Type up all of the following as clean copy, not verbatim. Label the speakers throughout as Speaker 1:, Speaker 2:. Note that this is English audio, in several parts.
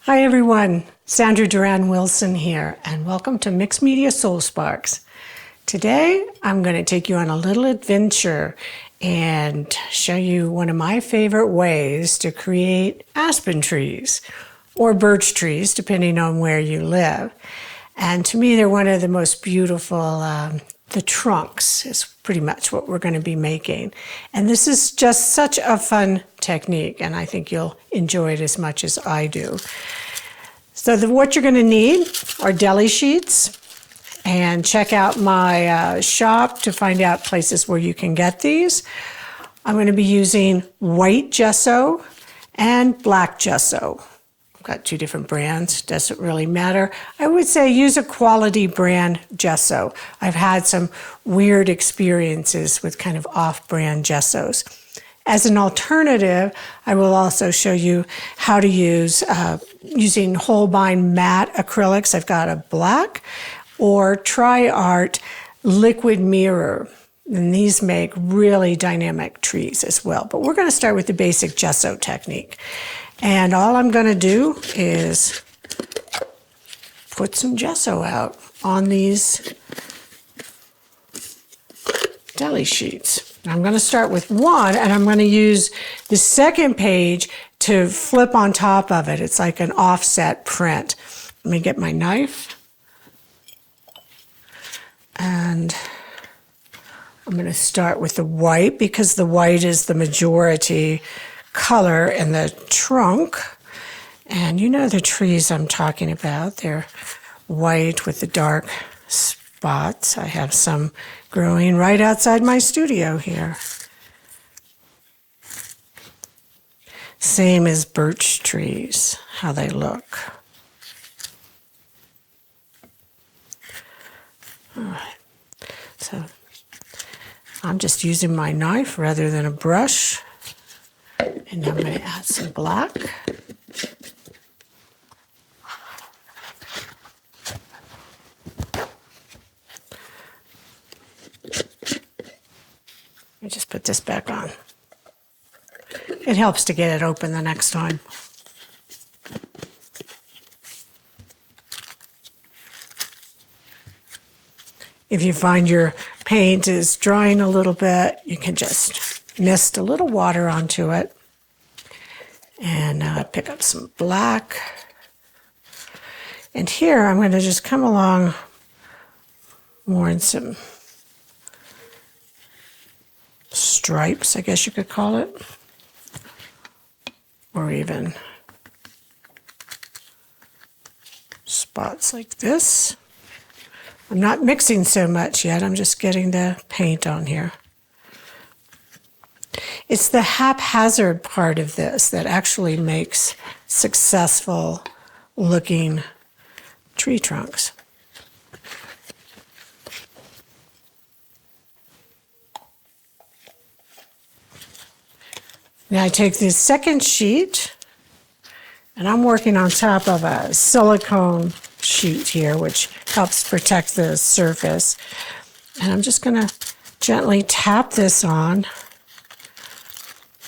Speaker 1: Hi everyone, Sandra Duran Wilson here, and welcome to Mixed Media Soul Sparks. Today I'm going to take you on a little adventure and show you one of my favorite ways to create aspen trees or birch trees, depending on where you live. And to me, they're one of the most beautiful. The trunks is pretty much what we're going to be making. And this is just such a fun technique, and I think you'll enjoy it as much as I do. So what you're going to need are deli sheets, and check out my shop to find out places where you can get these. I'm going to be using white gesso and black gesso. I've got two different brands, doesn't really matter. I would say use a quality brand gesso. I've had some weird experiences with kind of off-brand gessos. As an alternative, I will also show you how to use using Holbein matte acrylics. I've got a black or Tri-Art liquid mirror. And these make really dynamic trees as well. But we're going to start with the basic gesso technique. And all I'm going to do is put some gesso out on these deli sheets. I'm going to start with one, and I'm going to use the second page to flip on top of it. It's like an offset print. Let me get my knife. And I'm going to start with the white because the white is the majority color in the trunk. And you know the trees I'm talking about. They're white with the dark spots. I have some growing right outside my studio here. Same as birch trees, how they look. All right, so I'm just using my knife rather than a brush. And I'm going to add some black. Let me just put this back on. It helps to get it open the next time. If you find your paint is drying a little bit, you can just mist a little water onto it. And pick up some black. And here I'm going to just come along more in some stripes, I guess you could call it. Or even spots like this. I'm not mixing so much yet. I'm just getting the paint on here. It's the haphazard part of this that actually makes successful looking tree trunks. Now I take this second sheet, and I'm working on top of a silicone sheet here, which helps protect the surface. And I'm just going to gently tap this on.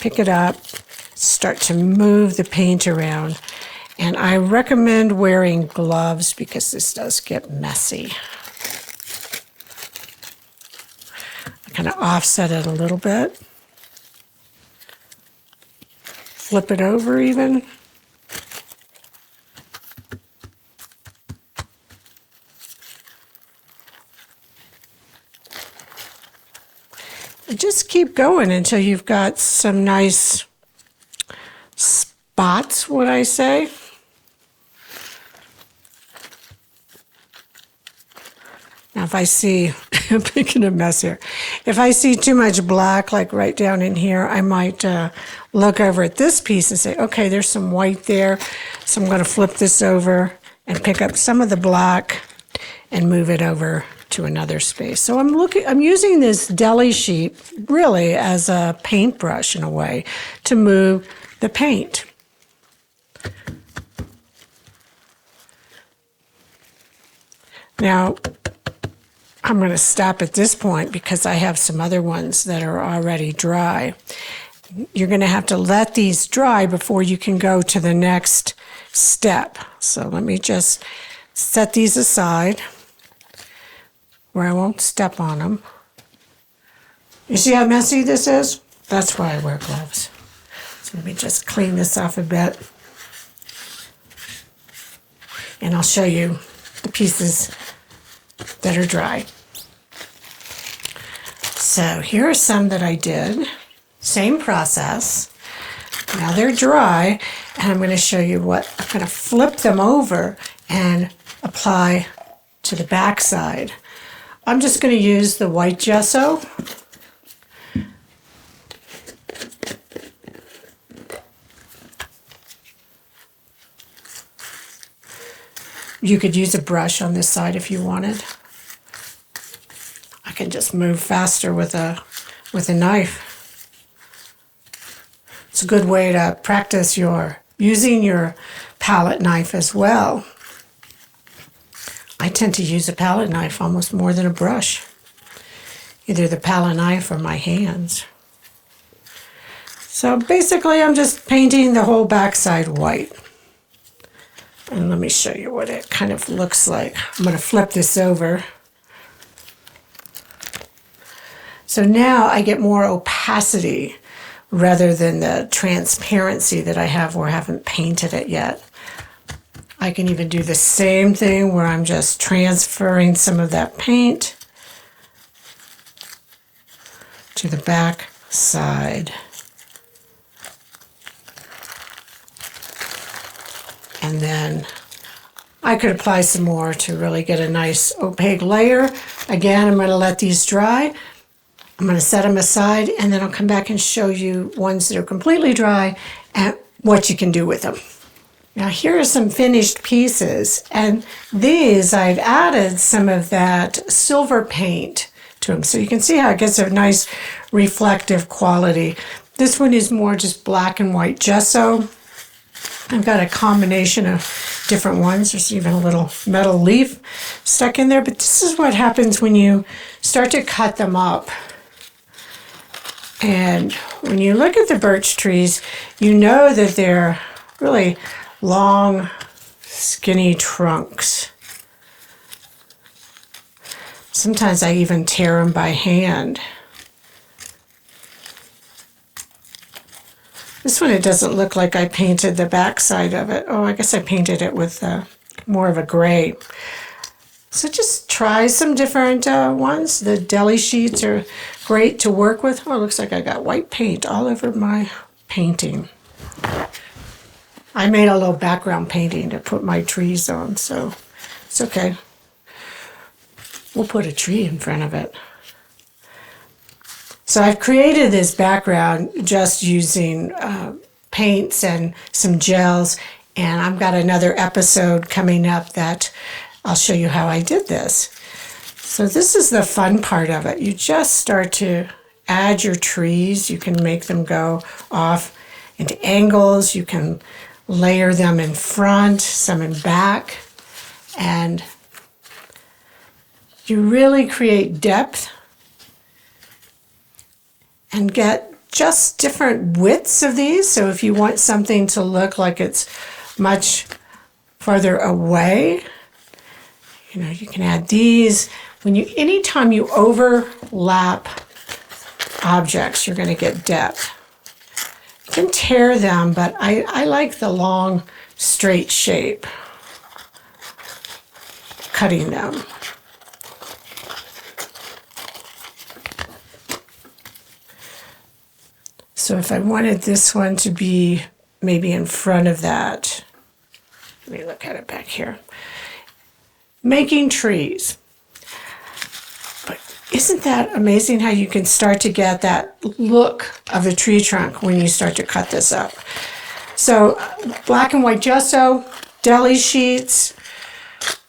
Speaker 1: Pick it up, start to move the paint around. And I recommend wearing gloves because this does get messy. I kind of offset it a little bit. Flip it over even. Just keep going until you've got some nice spots, would I say. Now if I see, I'm making a mess here. If I see too much black, like right down in here, I might look over at this piece and say, okay, there's some white there. So I'm going to flip this over and pick up some of the black and move it over to another space. So I'm using this deli sheet really as a paintbrush in a way to move the paint. Now, I'm going to stop at this point because I have some other ones that are already dry. You're going to have to let these dry before you can go to the next step. So let me just set these aside where I won't step on them. You see how messy this is? That's why I wear gloves. So let me just clean this off a bit. And I'll show you the pieces that are dry. So here are some that I did. Same process. Now they're dry, and I'm going to show you what I'm going to flip them over and apply to the back side. I'm just going to use the white gesso. You could use a brush on this side if you wanted. I can just move faster with a knife. It's a good way to practice using your palette knife as well. I tend to use a palette knife almost more than a brush. Either the palette knife or my hands. So basically I'm just painting the whole backside white. And let me show you what it kind of looks like. I'm going to flip this over. So now I get more opacity rather than the transparency that I have where I haven't painted it yet. I can even do the same thing where I'm just transferring some of that paint to the back side. And then I could apply some more to really get a nice opaque layer. Again, I'm going to let these dry. I'm going to set them aside, and then I'll come back and show you ones that are completely dry and what you can do with them. Now here are some finished pieces, and these I've added some of that silver paint to them. So you can see how it gets a nice reflective quality. This one is more just black and white gesso. I've got a combination of different ones. There's even a little metal leaf stuck in there, but this is what happens when you start to cut them up. And when you look at the birch trees, you know that they're really long, skinny trunks. Sometimes I even tear them by hand. This one, it doesn't look like I painted the back side of it. Oh, I guess I painted it with more of a gray. So just try some different ones. The deli sheets are great to work with. Oh, it looks like I got white paint all over my painting. I made a little background painting to put my trees on, so it's okay. We'll put a tree in front of it. So I've created this background just using paints and some gels, and I've got another episode coming up that I'll show you how I did this. So this is the fun part of it. You just start to add your trees. You can make them go off into angles. You can layer them in front, some in back, and you really create depth and get just different widths of these. So if you want something to look like it's much farther away, you know, you can add these. Anytime you overlap objects, you're going to get depth. You can tear them, but I like the long, straight shape, cutting them. So if I wanted this one to be maybe in front of that, let me look at it back here. Making trees. But isn't that amazing how you can start to get that look of the tree trunk when you start to cut this up? So black and white gesso, deli sheets,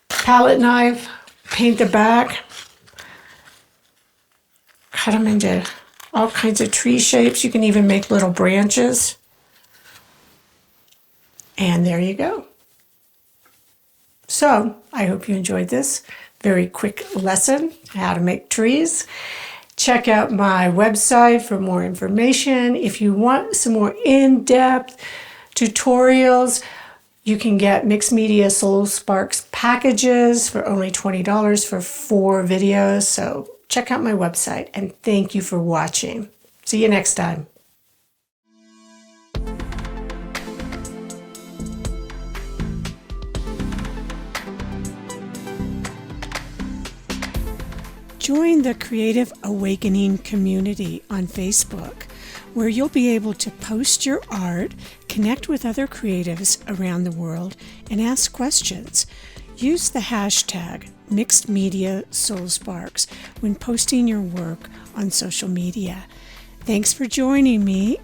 Speaker 1: palette knife, paint the back, cut them into all kinds of tree shapes. You can even make little branches. And there you go. So I hope you enjoyed this very quick lesson, how to make trees. Check out my website for more information. If you want some more in-depth tutorials, You can get Mixed Media Soul Sparks packages for only $20 for 4 videos. So check out my website, and thank you for watching. See you next time. Join the Creative Awakening community on Facebook, where you'll be able to post your art, connect with other creatives around the world, and ask questions. Use the hashtag Mixed Media Soul Sparks when posting your work on social media. Thanks for joining me,